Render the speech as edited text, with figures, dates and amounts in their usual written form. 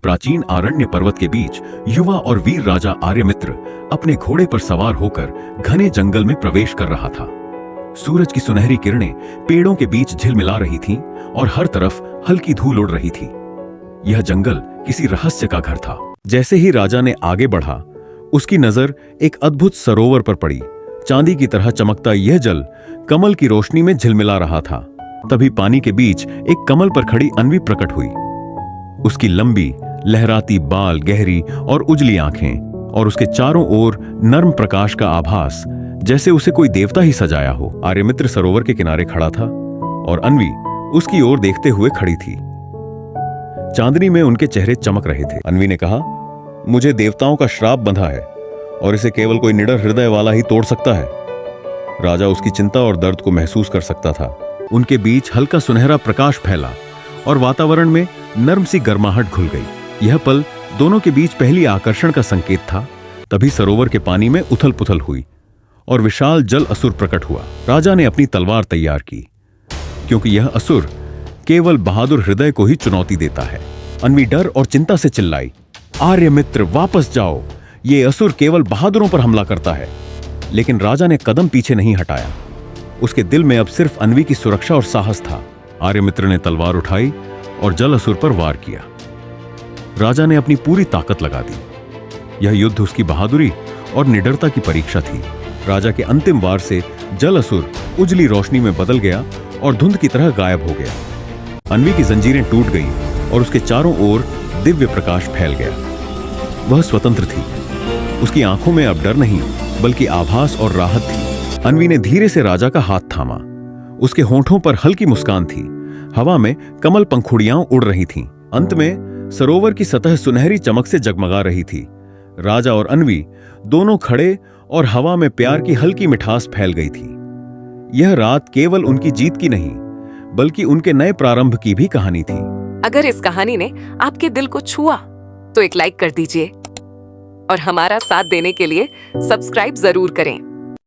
प्राचीन आरण्य पर्वत के बीच युवा और वीर राजा आर्यमित्र अपने घोड़े पर सवार होकर घने जंगल में प्रवेश कर रहा था। सूरज की सुनहरी किरणें पेड़ों के बीच झिलमिला रही थीं और हर तरफ हल्की धूल उड़ रही थी। यह जंगल किसी रहस्य का घर था। जैसे ही राजा ने आगे बढ़ा, उसकी नजर एक अद्भुत सरोवर पर पड़ी। चांदी की तरह चमकता यह जल कमल की रोशनी में झिलमिला रहा था। तभी पानी के बीच एक कमल पर खड़ी अन्वी प्रकट हुई। उसकी लंबी लहराती बाल, गहरी और उजली आंखें और उसके चारों ओर नर्म प्रकाश का आभास, जैसे उसे कोई देवता ही सजाया हो। आर्यमित्र सरोवर के किनारे खड़ा था और अन्वी उसकी ओर देखते हुए खड़ी थी। चांदनी में उनके चेहरे चमक रहे थे। अन्वी ने कहा, मुझे देवताओं का श्राप बंधा है और इसे केवल कोई निडर हृदय वाला ही तोड़ सकता है। राजा उसकी चिंता और दर्द को महसूस कर सकता था। उनके बीच हल्का सुनहरा प्रकाश फैला और वातावरण में नर्म सी गर्माहट घुल गई। यह पल दोनों के बीच पहली आकर्षण का संकेत था। तभी सरोवर के पानी में उथल पुथल हुई और विशाल जल असुर प्रकट हुआ। राजा ने अपनी तलवार तैयार की, क्योंकि यह असुर केवल बहादुर हृदय को ही चुनौती देता है। अन्वी डर और चिंता से चिल्लाई, आर्यमित्र वापस जाओ, ये असुर केवल बहादुरों पर हमला करता है। लेकिन राजा ने कदम पीछे नहीं हटाया। उसके दिल में अब सिर्फ अन्वी की सुरक्षा और साहस था। आर्यमित्र ने तलवार उठाई और जल असुर पर वार किया। राजा ने अपनी पूरी ताकत लगा दी। यह युद्ध उसकी बहादुरी और निडरता की परीक्षा थी। राजा के अंतिम वार से जल असुर उजली रोशनी में बदल गया और धुंध की तरह गायब हो गया। अन्वी की जंजीरें टूट गईं और उसके चारों ओर दिव्य प्रकाश फैल गया। वह स्वतंत्र थी। उसकी आंखों में अब डर नहीं, बल्कि आभास और राहत थी। अन्वी ने धीरे से राजा का हाथ थामा। उसके होंठों पर हल्की मुस्कान थी। हवा में कमल पंखुड़ियां उड़ रही थीं। अंत में सरोवर की सतह सुनहरी चमक से जगमगा रही थी। राजा और अन्वी दोनों खड़े और हवा में प्यार की हल्की मिठास फैल गई थी। यह रात केवल उनकी जीत की नहीं, बल्कि उनके नए प्रारंभ की भी कहानी थी। अगर इस कहानी ने आपके दिल को छुआ तो एक लाइक कर दीजिए और हमारा साथ देने के लिए सब्सक्राइब जरूर करें।